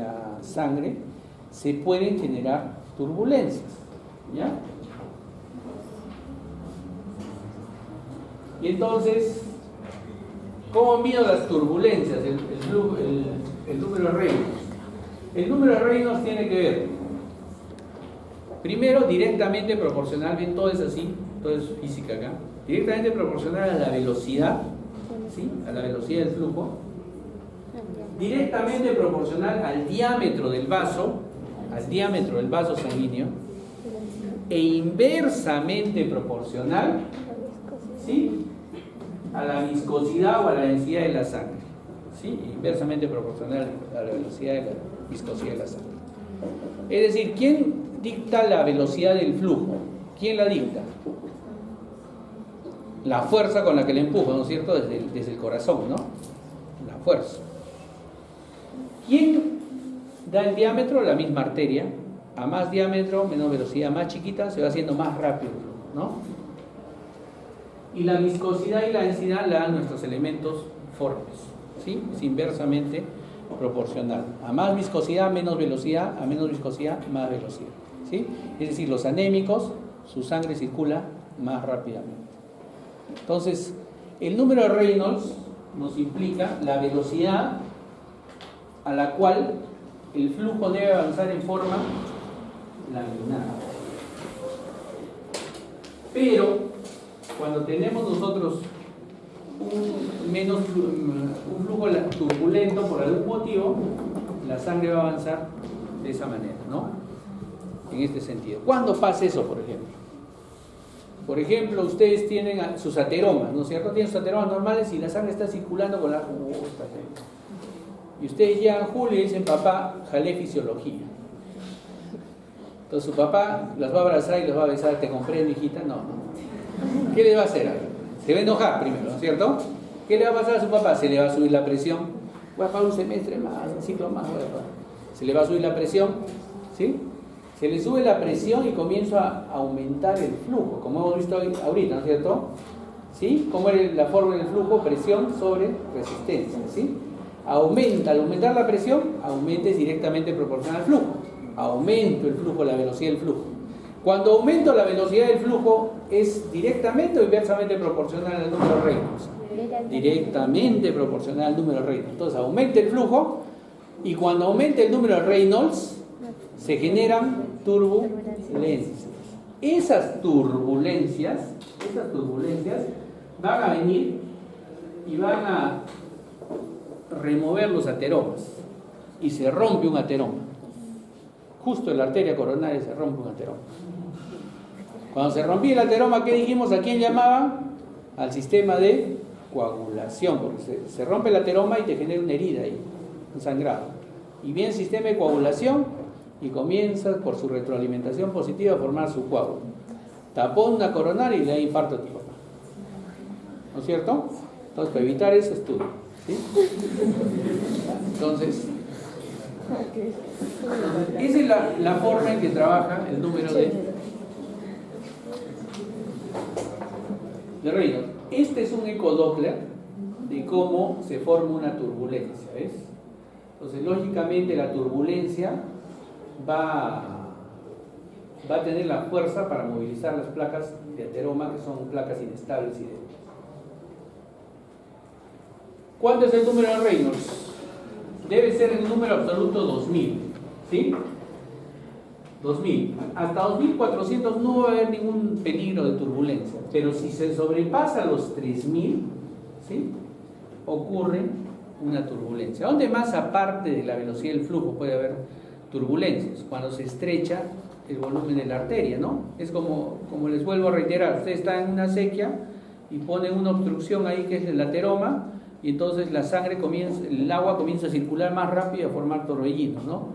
la sangre, se pueden generar turbulencias, ¿ya? Y entonces, ¿cómo mido las turbulencias? El número de Reynolds. El número de Reynolds tiene que ver, primero, directamente proporcional, bien, todo es así, todo es física acá, directamente proporcional a la velocidad, ¿sí? A la velocidad del flujo, directamente proporcional al diámetro del vaso sanguíneo, e inversamente proporcional, ¿sí?, a la viscosidad o a la densidad de la sangre, ¿sí? Inversamente proporcional a la velocidad de la viscosidad de la sangre. Es decir, ¿quién dicta la velocidad del flujo? ¿Quién la dicta? La fuerza con la que le empujo, ¿no es cierto? Desde el corazón, ¿no? La fuerza. ¿Quién da el diámetro? La misma arteria. A más diámetro, menos velocidad, más chiquita, se va haciendo más rápido, ¿no? Y la viscosidad y la densidad la dan nuestros elementos formes, ¿sí? Es inversamente proporcional. A más viscosidad, menos velocidad; a menos viscosidad, más velocidad, ¿sí? Es decir, los anémicos, su sangre circula más rápidamente. Entonces, el número de Reynolds nos implica la velocidad a la cual el flujo debe avanzar en forma laminar. Pero cuando tenemos nosotros un flujo turbulento por algún motivo, la sangre va a avanzar de esa manera, ¿no? En este sentido. ¿Cuándo pasa eso, por ejemplo? Por ejemplo, ustedes tienen sus ateromas, ¿no es cierto? Tienen sus ateromas normales y la sangre está circulando con la justa. Y ustedes llegan a Julio y dicen: papá, jalé fisiología. Entonces su papá las va a abrazar y los va a besar: ¿te comprendo, hijita? No. ¿Qué le va a hacer? Se va a enojar primero, ¿no es cierto? ¿Qué le va a pasar a su papá? Se le va a subir la presión. Voy a pagar un semestre más, un ciclo más. Se le va a subir la presión, ¿sí? Se le sube la presión y comienza a aumentar el flujo, como hemos visto ahorita, ¿no es cierto? ¿Sí? ¿Cómo es la forma del flujo? Presión sobre resistencia, ¿sí? Aumenta, al aumentar la presión, aumenta directamente proporcional al flujo. Aumento el flujo, la velocidad del flujo. Cuando aumento la velocidad del flujo, ¿es directamente o inversamente proporcional al número de Reynolds? Directamente proporcional al número de Reynolds. Entonces aumenta el flujo, y cuando aumenta el número de Reynolds, se generan turbulencias. Esas turbulencias van a venir y van a remover los ateromas, y se rompe un ateroma. Justo en la arteria coronaria se rompe un ateroma. Cuando se rompía el ateroma, ¿qué dijimos? ¿A quién llamaban? Al sistema de coagulación, porque se rompe el ateroma y te genera una herida ahí, un sangrado. Y viene el sistema de coagulación y comienza, por su retroalimentación positiva, a formar su coágulo. Tapón una coronaria y le da infarto a tu papá, ¿no es cierto? Entonces, para evitar eso, estudia, ¿sí? Entonces, esa es la forma en que trabaja el número de Reynolds. Este es un ecodoppler de cómo se forma una turbulencia, ¿ves? Entonces, lógicamente, la turbulencia va a tener la fuerza para movilizar las placas de ateroma, que son placas inestables y débiles. ¿Cuánto es el número de Reynolds? Debe ser el número absoluto 2000, ¿sí? 2000. Hasta 2400 no va a haber ningún peligro de turbulencia, pero si se sobrepasa los 3000, ¿sí?, ocurre una turbulencia. ¿Dónde más, aparte de la velocidad del flujo, puede haber turbulencias? Cuando se estrecha el volumen de la arteria, ¿no? Es como les vuelvo a reiterar: usted está en una sequía y pone una obstrucción ahí, que es el ateroma, y entonces la sangre el agua comienza a circular más rápido y a formar torbellinos, ¿no?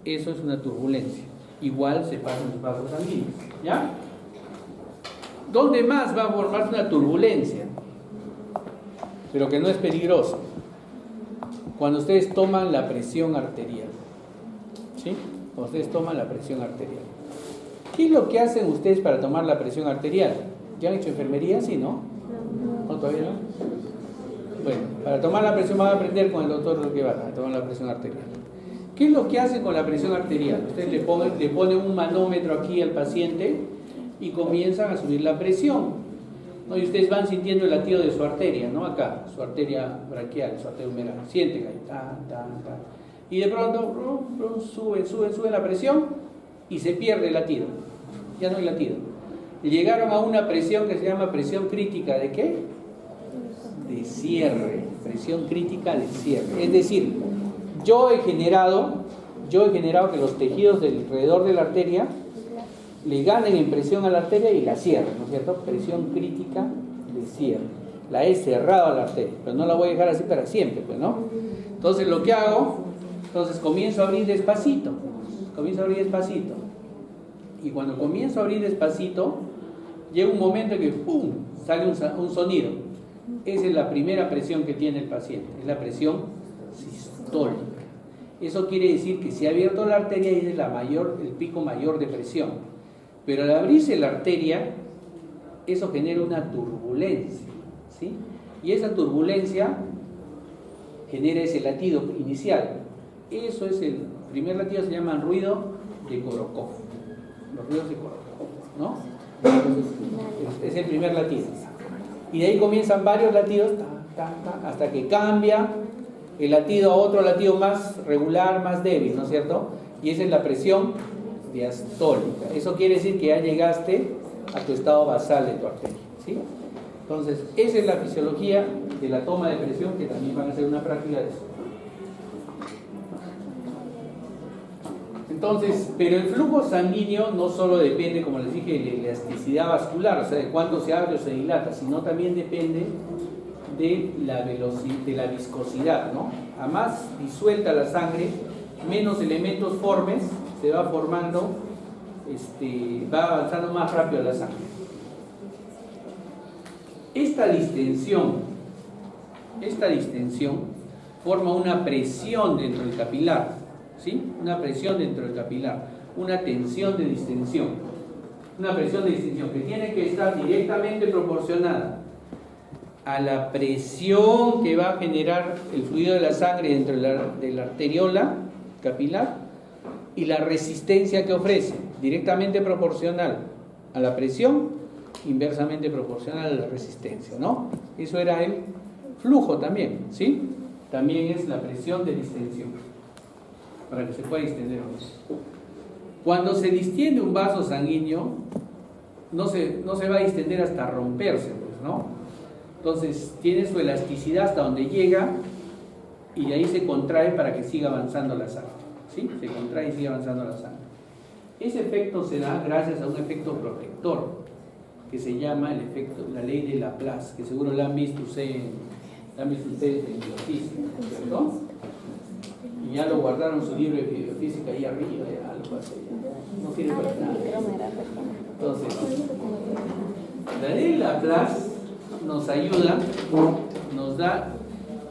Eso es una turbulencia. Igual se pasa en los vasos sanguíneos, ¿ya? ¿Dónde más va a formarse una turbulencia, pero que no es peligroso? Cuando ustedes toman la presión arterial, ¿sí? Cuando ustedes toman la presión arterial. ¿Qué es lo que hacen ustedes para tomar la presión arterial? ¿Ya han hecho enfermería? ¿Sí, no? ¿No, todavía no? Bueno, para tomar la presión van a aprender con el doctor lo que va a tomar la presión arterial. ¿Qué es lo que hacen con la presión arterial? Ustedes le ponen un manómetro aquí al paciente y comienzan a subir la presión, ¿no? Y ustedes van sintiendo el latido de su arteria, ¿no? Acá, su arteria braquial, su arteria humeral. Sienten ahí, y de pronto sube la presión y se pierde el latido. Ya no hay latido. Llegaron a una presión que se llama presión crítica ¿de qué? De cierre. Presión crítica de cierre. Es decir, yo he generado que los tejidos alrededor de la arteria le ganen en presión a la arteria y la cierren, ¿no es cierto? Presión crítica de cierre. La he cerrado a la arteria, pero no la voy a dejar así para siempre, pues, ¿no? Entonces lo que hago, comienzo a abrir despacito. Y cuando comienzo a abrir despacito, llega un momento en que ¡pum! Sale un sonido. Esa es la primera presión que tiene el paciente, es la presión sistólica. Eso quiere decir que se ha abierto la arteria y es el pico mayor de presión. Pero al abrirse la arteria, eso genera una turbulencia, ¿sí? Y esa turbulencia genera ese latido inicial. Eso es el primer latido, se llama ruido de Korokov. Los ruidos de Korokov, ¿no? Es el primer latido. Y de ahí comienzan varios latidos, hasta que cambia el latido a otro latido más regular, más débil, ¿no es cierto? Y esa es la presión diastólica. Eso quiere decir que ya llegaste a tu estado basal de tu arteria, ¿sí? Entonces, esa es la fisiología de la toma de presión, que también van a hacer una práctica de eso. Entonces, pero el flujo sanguíneo no solo depende, como les dije, de la elasticidad vascular, o sea, de cuánto se abre o se dilata, sino también depende de la velocidad, de la viscosidad, ¿no? A más disuelta la sangre, menos elementos formes se va formando, va avanzando más rápido la sangre. Esta distensión forma una presión dentro del capilar, ¿sí? Una presión dentro del capilar, una tensión de distensión, una presión de distensión que tiene que estar directamente proporcionada a la presión que va a generar el fluido de la sangre dentro de la arteriola capilar y la resistencia que ofrece, directamente proporcional a la presión, inversamente proporcional a la resistencia, ¿no? Eso era el flujo también, ¿sí? También es la presión de distensión, para que se pueda distender más. Cuando se distiende un vaso sanguíneo, no se va a distender hasta romperse, pues, ¿no? Entonces tiene su elasticidad hasta donde llega y de ahí se contrae para que siga avanzando la sangre, ¿sí? Se contrae y sigue avanzando la sangre. Ese efecto se da gracias a un efecto protector que se llama la ley de Laplace, que seguro la han visto ustedes en biofísica, ¿cierto? Y ya lo guardaron su libro de biofísica ahí arriba, algo así. No sirve para nada. Entonces, la ley de Laplace nos ayuda,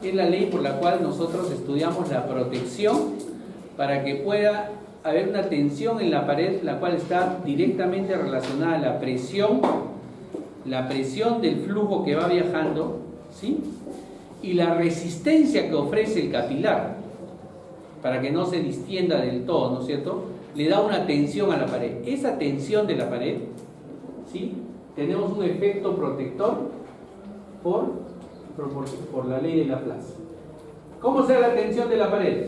es la ley por la cual nosotros estudiamos la protección para que pueda haber una tensión en la pared, la cual está directamente relacionada a la presión del flujo que va viajando, ¿sí? Y la resistencia que ofrece el capilar, para que no se distienda del todo, ¿no es cierto? Le da una tensión a la pared. Esa tensión de la pared, ¿sí? Tenemos un efecto protector por la ley de Laplace. ¿Cómo se da la tensión de la pared?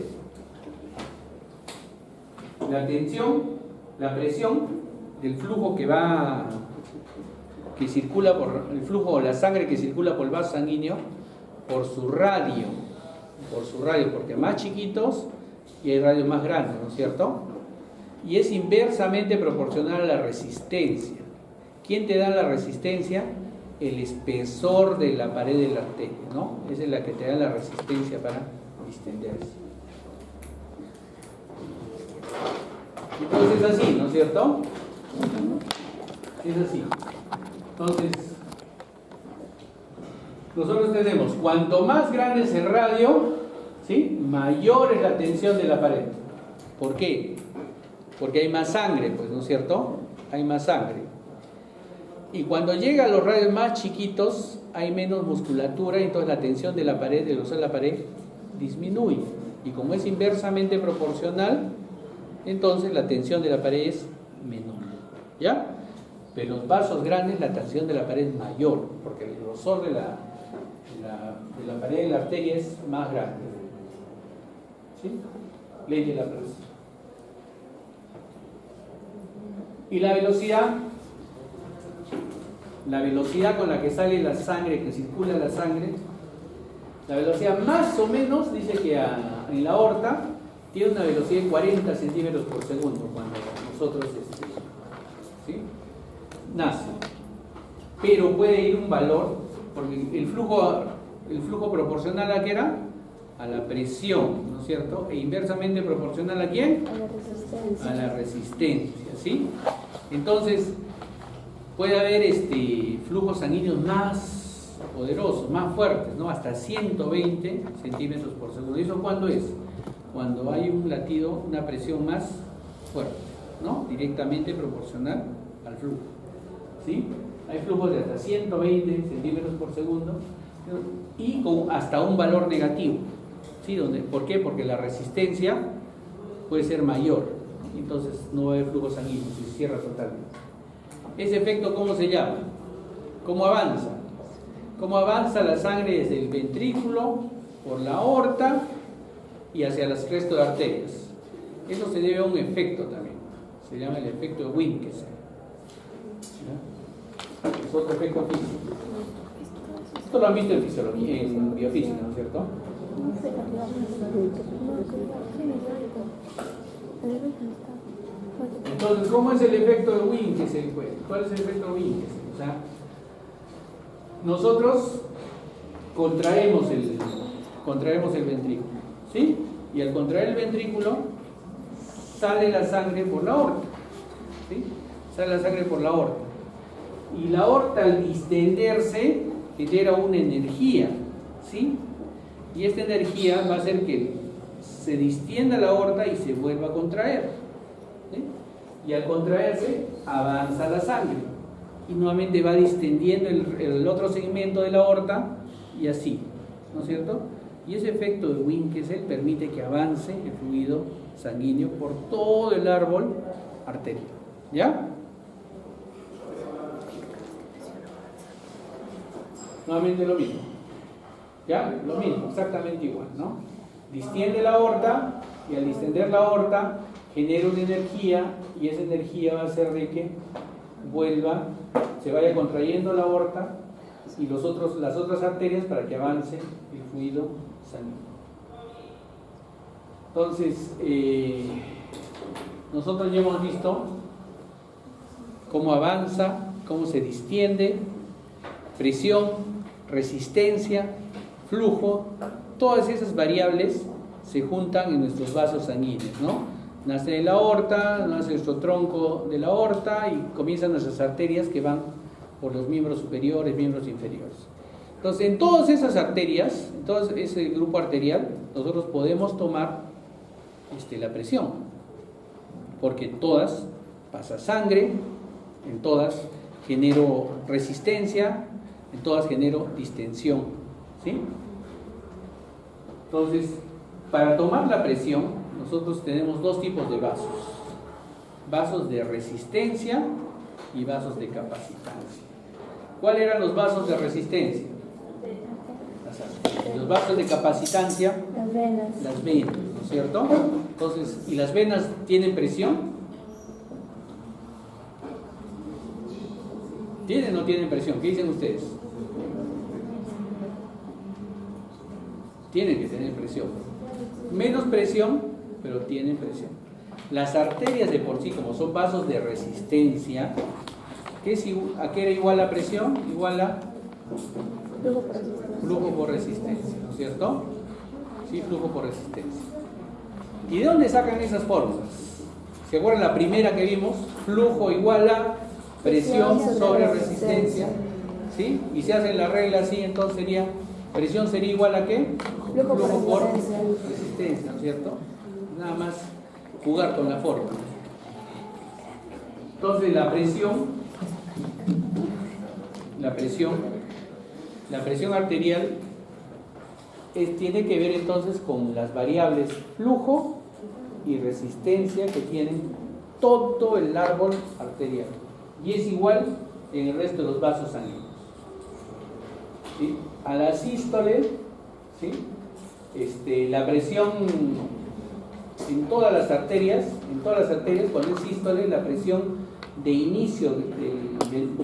La presión del flujo que circula por el flujo o la sangre que circula por el vaso sanguíneo, por su radio, porque más chiquitos y hay radios más grandes, ¿no es cierto? Y es inversamente proporcional a la resistencia. ¿Quién te da la resistencia? El espesor de la pared de la arteria, ¿no? Esa es la que te da la resistencia para distenderse. Entonces es así, ¿no es cierto? Es así. Entonces, nosotros tenemos, cuanto más grande es el radio, ¿sí? Mayor es la tensión de la pared. ¿Por qué? Porque hay más sangre, pues, ¿no es cierto? Hay más sangre. Y cuando llega a los radios más chiquitos, hay menos musculatura y entonces la tensión de la pared, del grosor de la pared, disminuye. Y como es inversamente proporcional, entonces la tensión de la pared es menor, ¿ya? Pero en los vasos grandes la tensión de la pared es mayor, porque el grosor de la pared de la arteria es más grande. ¿Sí? Ley de Laplace. Y la velocidad con la que sale la sangre, que circula la sangre, la velocidad más o menos, dice que en la aorta tiene una velocidad de 40 centímetros por segundo cuando nosotros ¿sí? nace. Pero puede ir un valor, porque el flujo proporcional a qué era? A la presión, ¿no es cierto? E inversamente proporcional a quién? A la resistencia. A la resistencia, ¿sí? Entonces, puede haber flujos sanguíneos más poderosos, más fuertes, ¿no? Hasta 120 centímetros por segundo. ¿Y eso cuándo es? Cuando hay un latido, una presión más fuerte, ¿no? Directamente proporcional al flujo, ¿sí? Hay flujos de hasta 120 centímetros por segundo y con hasta un valor negativo, ¿sí? ¿Por qué? Porque la resistencia puede ser mayor, entonces no va a haber flujo sanguíneo, se cierra totalmente. ¿Ese efecto cómo se llama? ¿Cómo avanza? ¿Cómo avanza la sangre desde el ventrículo, por la aorta y hacia el resto de arterias? Eso se debe a un efecto también, se llama el efecto de Winkelstein. Es otro efecto físico. Esto lo han visto en fisiología, en biofísica, ¿no es cierto? Entonces, ¿cómo es el efecto de Winkelstein? ¿Cuál es el efecto de Winkelstein? O sea, nosotros contraemos el ventrículo, ¿sí? Y al contraer el ventrículo sale la sangre por la aorta, ¿sí? Sale la sangre por la aorta. Y la aorta al distenderse genera una energía, ¿sí? Y esta energía va a hacer que se distienda la aorta y se vuelva a contraer, ¿sí? Y al contraerse avanza la sangre y nuevamente va distendiendo el otro segmento de la aorta y así, ¿no es cierto? Y ese efecto de Winkelstein permite que avance el fluido sanguíneo por todo el árbol arterial, ¿ya? Nuevamente lo mismo, ¿ya? Lo mismo, exactamente igual, ¿no? Distiende la aorta y al distender la aorta genera una energía y esa energía va a hacer de que se vaya contrayendo la aorta y las otras arterias para que avance el fluido sanguíneo. Entonces, nosotros ya hemos visto cómo avanza, cómo se distiende, presión, resistencia, flujo, todas esas variables se juntan en nuestros vasos sanguíneos, ¿no? Nace de la aorta, nace nuestro tronco de la aorta y comienzan nuestras arterias que van por los miembros superiores, miembros inferiores. Entonces, en todas esas arterias, en todo ese grupo arterial, nosotros podemos tomar la presión, porque en todas pasa sangre, en todas genero resistencia, en todas genero distensión, ¿sí? Entonces, para tomar la presión, nosotros tenemos dos tipos de vasos: vasos de resistencia y vasos de capacitancia. ¿Cuáles eran los vasos de resistencia? Los vasos de capacitancia, Las venas. las venas, ¿no es cierto? Entonces, ¿y las venas tienen presión? ¿Tienen o no tienen presión? ¿Qué dicen ustedes? Tienen que tener presión. Menos presión, pero tienen presión. Las arterias de por sí, como son vasos de resistencia, ¿a qué era igual la presión? Igual a flujo por resistencia, ¿no es cierto? Sí, flujo por resistencia. ¿Y de dónde sacan esas fórmulas? ¿Se acuerdan la primera que vimos? Flujo igual a presión sobre resistencia, ¿sí? Y se hace la regla así, entonces sería, presión sería igual a ¿qué? Flujo por resistencia, ¿no es cierto? Nada más jugar con la fórmula. Entonces la presión arterial tiene que ver entonces con las variables flujo y resistencia que tienen todo el árbol arterial. Y es igual en el resto de los vasos sanguíneos. ¿Sí? A la sístole, ¿sí? La presión en todas las arterias, cuando es sístole, la presión de inicio del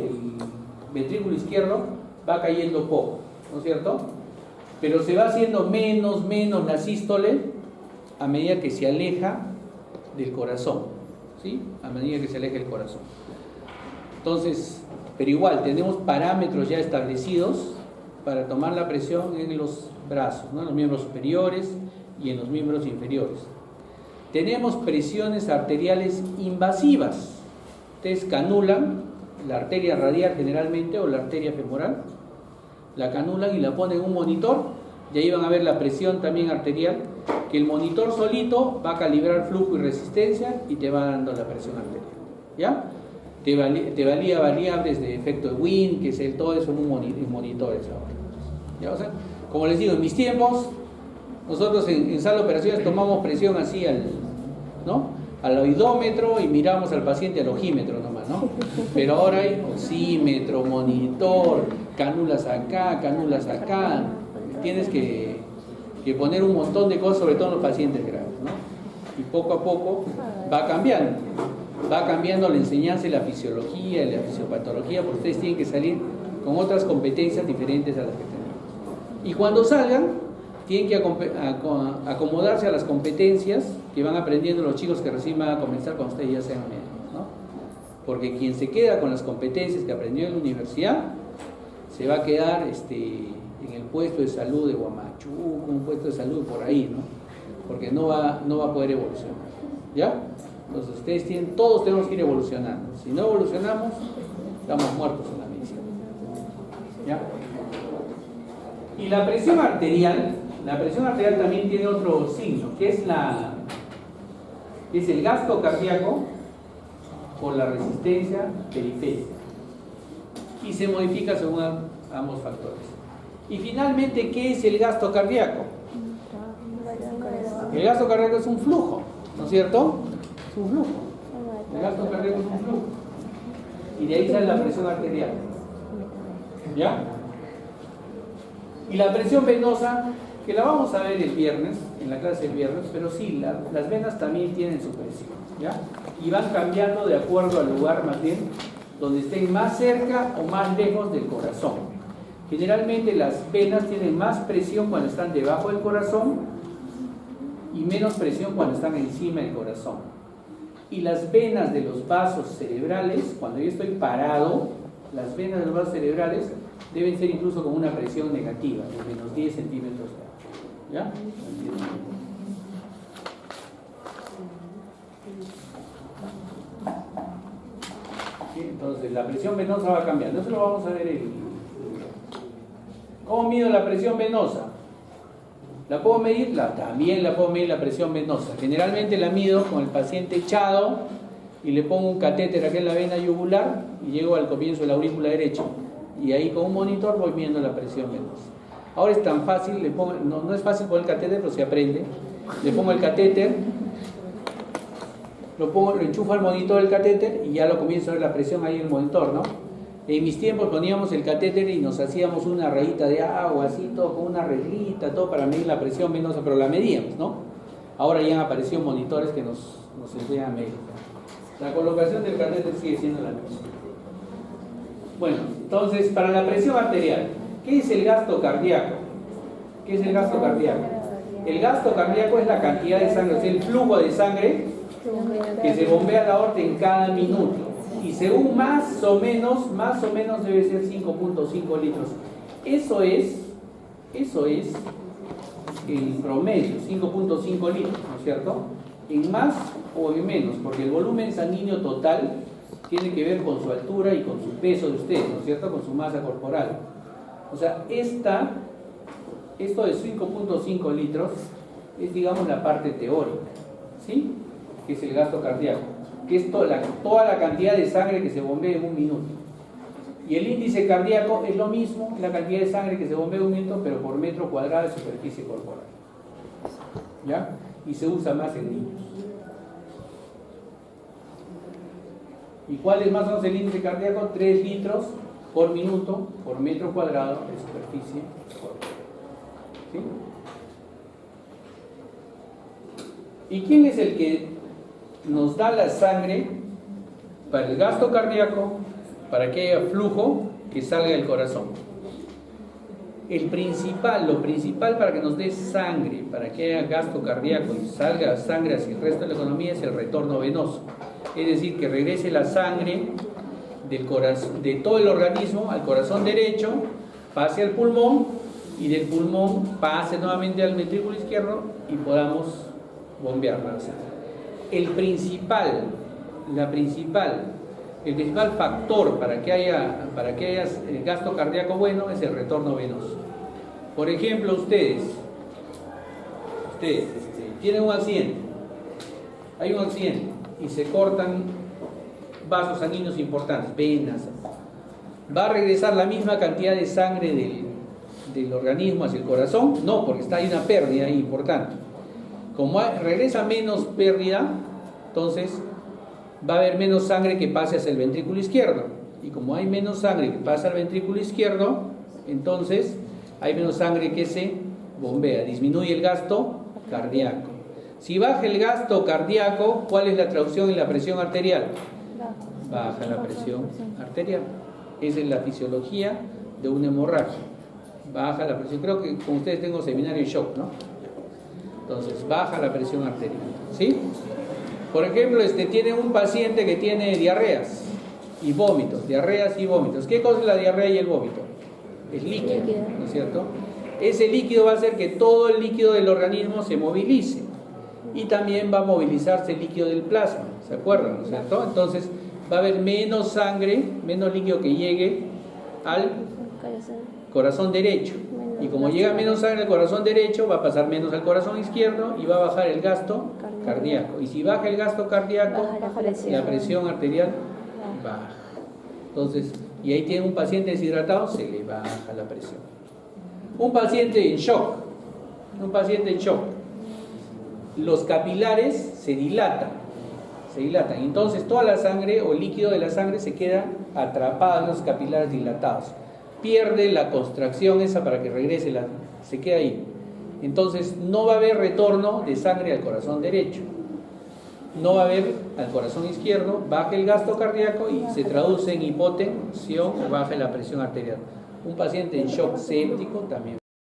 ventrículo izquierdo va cayendo poco, ¿no es cierto? Pero se va haciendo menos la sístole a medida que se aleja del corazón, ¿sí? A medida que se aleja del corazón. Entonces, pero igual, tenemos parámetros ya establecidos para tomar la presión en los brazos, ¿no? En los miembros superiores y en los miembros inferiores. Tenemos presiones arteriales invasivas. Ustedes canulan la arteria radial generalmente o la arteria femoral, la canulan y la ponen en un monitor y ahí van a ver la presión también arterial, que el monitor solito va a calibrar flujo y resistencia y te va dando la presión arterial, ¿ya? Te valía variables de efecto de Wien, que es todo eso en monitores ahora, ¿ya? O sea, como les digo, en mis tiempos nosotros en sala de operaciones tomamos presión así al oidómetro y miramos al paciente al ojímetro nomás, ¿no? Pero ahora hay oxímetro, monitor, canulas acá, tienes que poner un montón de cosas, sobre todo en los pacientes graves, ¿no? Y poco a poco va cambiando la enseñanza y la fisiología y la fisiopatología, porque ustedes tienen que salir con otras competencias diferentes a las que tenemos. Y cuando salgan, tienen que acomodarse a las competencias que van aprendiendo los chicos que recién van a comenzar cuando ustedes ya sean médicos, ¿no? Porque quien se queda con las competencias que aprendió en la universidad se va a quedar en el puesto de salud de Huamachuco, un puesto de salud por ahí, ¿no? Porque no va a poder evolucionar, ¿ya? Entonces ustedes todos tenemos que ir evolucionando. Si no evolucionamos, estamos muertos en la medicina, ¿ya? Y la presión arterial también tiene otro signo, que es el gasto cardíaco por la resistencia periférica, y se modifica según ambos factores. Y finalmente, ¿qué es el gasto cardíaco? El gasto cardíaco es un flujo, ¿no es cierto? Es un flujo. El gasto cardíaco es un flujo. Y de ahí sale la presión arterial, ¿ya? Y la presión venosa, que la vamos a ver el viernes, en la clase del viernes, pero sí, las venas también tienen su presión, ¿ya? Y van cambiando de acuerdo al lugar, más bien, donde estén más cerca o más lejos del corazón. Generalmente las venas tienen más presión cuando están debajo del corazón y menos presión cuando están encima del corazón. Y las venas de los vasos cerebrales, cuando yo estoy parado, las venas de los vasos cerebrales deben ser incluso con una presión negativa, de menos 10 centímetros. ¿Ya? ¿Sí? Entonces la presión venosa va cambiando. Eso lo vamos a ver ¿Cómo mido la presión venosa? ¿La puedo medir? También la puedo medir la presión venosa. Generalmente la mido con el paciente echado y le pongo un catéter aquí en la vena yugular y llego al comienzo de la aurícula derecha. Y ahí con un monitor voy midiendo la presión venosa. Ahora es tan fácil, no es fácil poner el catéter, pero se aprende. Le pongo el catéter, lo enchufo al monitor del catéter y ya lo comienzo a ver la presión ahí en el monitor, ¿no? En mis tiempos poníamos el catéter y nos hacíamos una rayita de agua, así, todo con una reglita, todo para medir la presión venosa, pero la medíamos, ¿no? Ahora ya han aparecido monitores que nos enseñan a medir. La colocación del catéter sigue siendo la misma. Bueno, entonces, para la presión arterial, ¿qué es el gasto cardíaco? ¿Qué es el gasto cardíaco? El gasto cardíaco es la cantidad de sangre, o sea, el flujo de sangre que se bombea a la aorta en cada minuto. Y según más o menos debe ser 5.5 litros. Eso es el promedio, 5.5 litros, ¿no es cierto? En más o en menos, porque el volumen sanguíneo total tiene que ver con su altura y con su peso de usted, ¿no es cierto? Con su masa corporal. O sea, esto de 5.5 litros es, digamos, la parte teórica, ¿sí? Que es el gasto cardíaco, que es toda la cantidad de sangre que se bombea en un minuto. Y el índice cardíaco es lo mismo, es la cantidad de sangre que se bombea en un minuto, pero por metro cuadrado de superficie corporal. ¿Ya? Y se usa más en niños. ¿Y cuál es más o menos el índice cardíaco? 3 litros por minuto por metro cuadrado de superficie corporal. ¿Sí? ¿Y quién es el que nos da la sangre para el gasto cardíaco, para que haya flujo que salga del corazón? Lo principal para que nos dé sangre, para que haya gasto cardíaco y salga sangre hacia el resto de la economía es el retorno venoso. Es decir, que regrese la sangre del corazón, de todo el organismo al corazón derecho, pase al pulmón y del pulmón pase nuevamente al ventrículo izquierdo y podamos bombear la sangre. El principal factor para que haya gasto cardíaco bueno es el retorno venoso. Por ejemplo, ustedes tienen un accidente, hay un accidente y se cortan vasos sanguíneos importantes, venas. ¿Va a regresar la misma cantidad de sangre del organismo hacia el corazón? No, porque hay una pérdida ahí importante. Como regresa menos pérdida, entonces va a haber menos sangre que pase hacia el ventrículo izquierdo. Y como hay menos sangre que pasa al ventrículo izquierdo, entonces hay menos sangre que se bombea, disminuye el gasto cardíaco. Si baja el gasto cardíaco, ¿cuál es la traducción en la presión arterial? Baja la presión arterial. Esa es la fisiología de una hemorragia. Baja la presión. Creo que con ustedes tengo seminario en shock, ¿no? Entonces, baja la presión arterial. ¿Sí? Por ejemplo, tiene un paciente que tiene diarreas y vómitos. Diarreas y vómitos. ¿Qué cosa es la diarrea y el vómito? Es líquido, ¿no es cierto? Ese líquido va a hacer que todo el líquido del organismo se movilice. Y también va a movilizarse el líquido del plasma. ¿Se acuerdan, no es cierto? Entonces, va a haber menos sangre, menos líquido que llegue al corazón derecho. Y como llega menos sangre al corazón derecho, va a pasar menos al corazón izquierdo y va a bajar el gasto cardíaco. Y si baja el gasto cardíaco, la presión arterial baja. Entonces, y ahí tiene un paciente deshidratado, se le baja la presión. Un paciente en shock. Los capilares se dilatan. Entonces toda la sangre o el líquido de la sangre se queda atrapado en los capilares dilatados. Pierde la contracción esa para que regrese, se queda ahí. Entonces no va a haber retorno de sangre al corazón derecho. No va a haber al corazón izquierdo, baja el gasto cardíaco y se traduce en hipotensión o baja la presión arterial. Un paciente en shock séptico también.